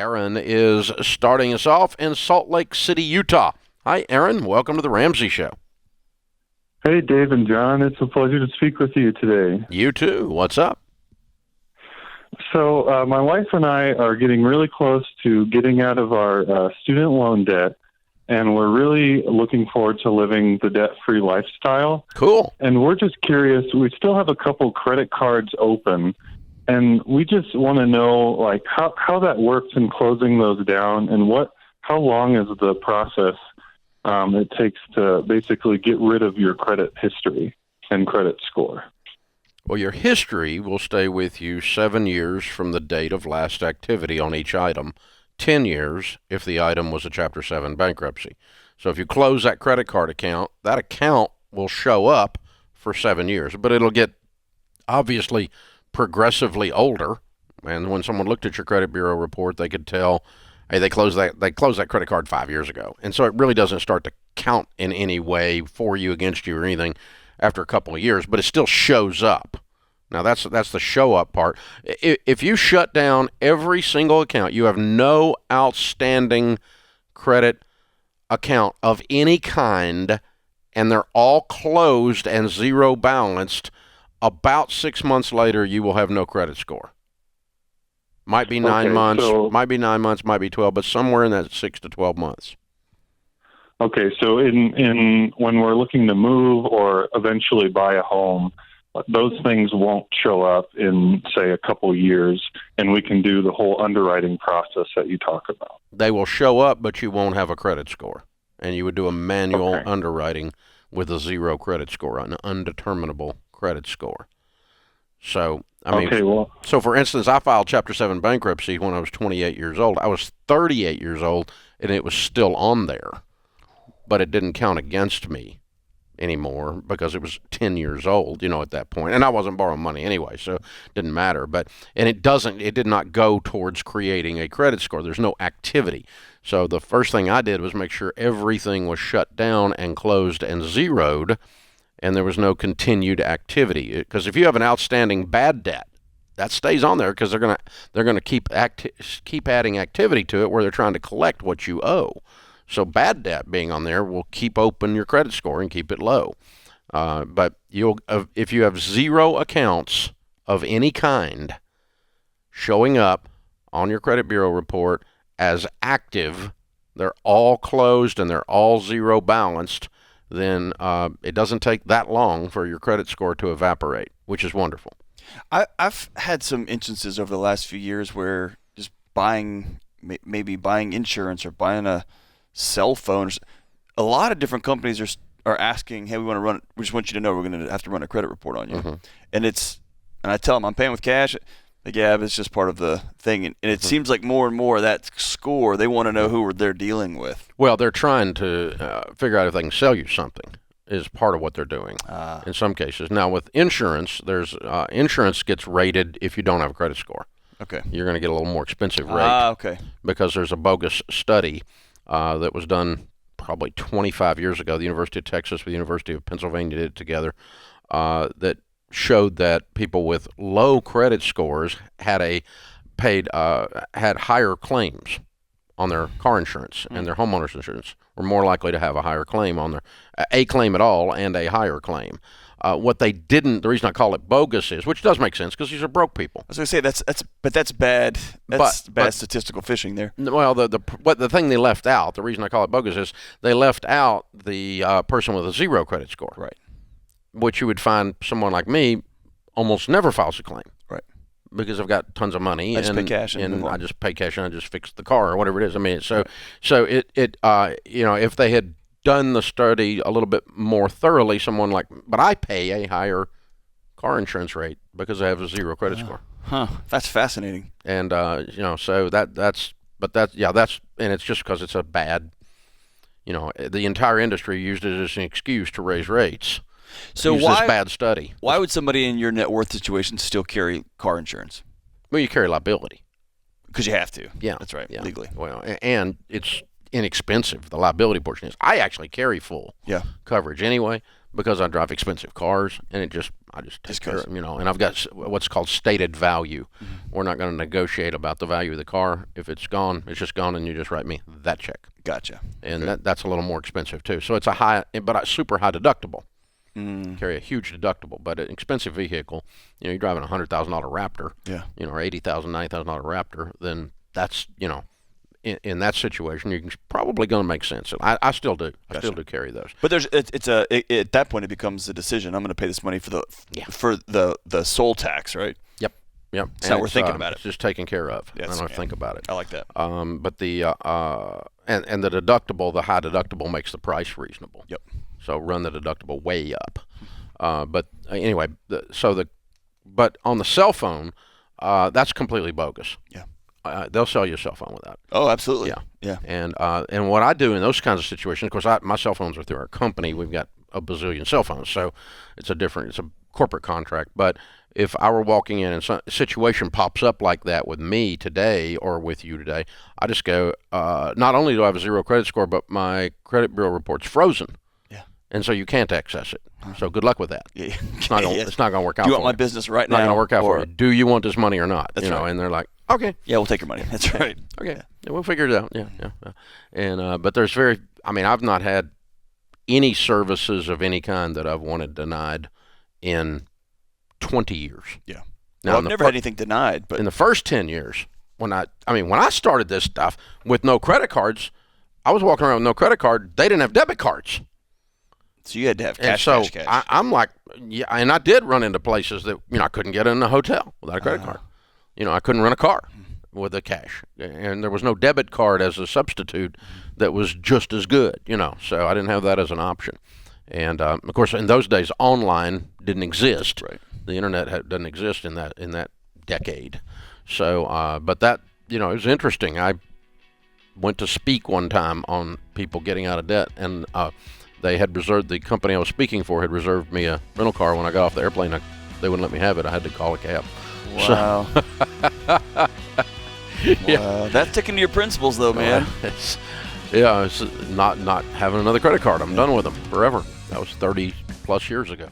Aaron is starting us off in Salt Lake City, Utah. Hi, Aaron. Welcome to the Ramsey Show. Hey, Dave and John. It's a pleasure to speak with you today. You too. What's up? So my wife and I are getting really close to getting out of our student loan debt, and we're really looking forward to living the debt-free lifestyle. Cool. And we're just curious. We still have a couple credit cards open, and we just want to know like how that works in closing those down, and how long is the process it takes to basically get rid of your credit history and credit score. Well, your history will stay with you 7 years from the date of last activity on each item, 10 years if the item was a Chapter 7 bankruptcy. So if you close that credit card account, that account will show up for 7 years, but it'll get obviously progressively older. And when someone looked at your credit bureau report, they could tell, hey, they closed that credit card 5 years ago. And so it really doesn't start to count in any way for you, against you, or anything after a couple of years, but it still shows up. Now, that's the show up part. If you shut down every single account, you have no outstanding credit account of any kind, and they're all closed and zero balanced, about 6 months later, you will have no credit score. Might be 9 months, might be 9 months, might be 12, but somewhere in that 6 to 12 months. Okay, so in when we're looking to move or eventually buy a home, those things won't show up in, say, a couple years, and we can do the whole underwriting process that you talk about. They will show up, but you won't have a credit score, and you would do a manual underwriting with a zero credit score, an undeterminable credit score. So, so for instance, I filed Chapter 7 bankruptcy when I was 28 years old. I was 38 years old, and it was still on there, but it didn't count against me anymore because it was 10 years old, at that point. And I wasn't borrowing money anyway, so it didn't matter. And it did not go towards creating a credit score. There's no activity. So the first thing I did was make sure everything was shut down and closed and zeroed, and there was no continued activity. Because if you have an outstanding bad debt, that stays on there because they're gonna keep adding activity to it where they're trying to collect what you owe. So bad debt being on there will keep open your credit score and keep it low. But if you have zero accounts of any kind showing up on your credit bureau report as active, they're all closed and they're all zero balanced, then it doesn't take that long for your credit score to evaporate, which is wonderful. I've had some instances over the last few years where just maybe buying insurance or buying a cell phone, a lot of different companies are asking, hey, we just want you to know we're going to have to run a credit report on you. Mm-hmm. And I tell them I'm paying with cash. Like, yeah, but it's just part of the thing. And it seems like more and more that score, they want to know who they're dealing with. Well, they're trying to figure out if they can sell you something is part of what they're doing in some cases. Now, with insurance, insurance gets rated if you don't have a credit score. Okay. You're going to get a little more expensive rate. Okay. Because there's a bogus study that was done probably 25 years ago. The University of Texas with the University of Pennsylvania did it together that showed that people with low credit scores had higher claims on their car insurance and their homeowners insurance, were more likely to have a higher claim on a claim at all and a higher claim. What they didn't, the reason I call it bogus is, which does make sense because these are broke people. I was going to say that's bad. That's bad statistical fishing there. Well, the thing they left out, the reason I call it bogus is they left out the person with a zero credit score. Right. Which you would find someone like me almost never files a claim. Right. Because I've got tons of money I just pay cash and I just pay cash and I just fix the car or whatever it is. I mean, so if they had done the study a little bit more thoroughly, but I pay a higher car insurance rate because I have a zero credit score. Huh. That's fascinating. And so that's and it's just because it's a bad, the entire industry used it as an excuse to raise rates. So this bad study. Why would somebody in your net worth situation still carry car insurance? Well, you carry liability. Because you have to. Yeah. That's right, yeah. legally. Well, and it's inexpensive. The liability portion is. I actually carry full coverage anyway, because I drive expensive cars, and I just take care of it, and I've got what's called stated value. We're not going to negotiate about the value of the car. If it's gone, it's just gone, and you just write me that check. Gotcha. And that's a little more expensive too. So it's a super high deductible. Carry a huge deductible, but an expensive vehicle, you're driving a $100,000 Raptor, or $80,000, $90,000 Raptor, then that's, in that situation, you're probably going to make sense. I still do. I still do carry those. But at that point it becomes a decision. I'm going to pay this money for the soul tax, right? Yep. It's not worth thinking about it. It's just taken care of. I don't think about it. I like that. But the and the deductible, the high deductible makes the price reasonable. Yep. So run the deductible way up. But anyway, but on the cell phone, that's completely bogus. Yeah. They'll sell you a cell phone with that. Oh, absolutely. Yeah. And what I do in those kinds of situations, of course, my cell phones are through our company. We've got a bazillion cell phones, so it's a corporate contract. But if I were walking in and a situation pops up like that with me today or with you today, I just go, not only do I have a 0 credit score, but my credit bureau report's frozen. Yeah. And so you can't access it. So good luck with that. Yeah. It's not going to work out for you. Do you want my business right now? Not going to work out for you. Do you want this money or not? That's right. And they're like, okay. Yeah, we'll take your money. That's right. Okay. Yeah, we'll figure it out. Yeah. And but there's I've not had any services of any kind that I've wanted denied in 20 years. Yeah. Now, I've never had anything denied, but in the first 10 years, when I started this stuff with no credit cards, I was walking around with no credit card. They didn't have debit cards. So you had to have cash. And so I'm like, yeah, and I did run into places that I couldn't get in a hotel without a credit card. I couldn't rent a car with the cash, and there was no debit card as a substitute that was just as good. So I didn't have that as an option. And of course, in those days, online didn't exist. Right. The internet doesn't exist in that decade. So, but that it was interesting. I went to speak one time on people getting out of debt, and the company I was speaking for had reserved me a rental car. When I got off the airplane, they wouldn't let me have it. I had to call a cab. Wow. Wow. That's sticking to your principles, though, man. It's not having another credit card. I'm done with them forever. That was 30 plus years ago.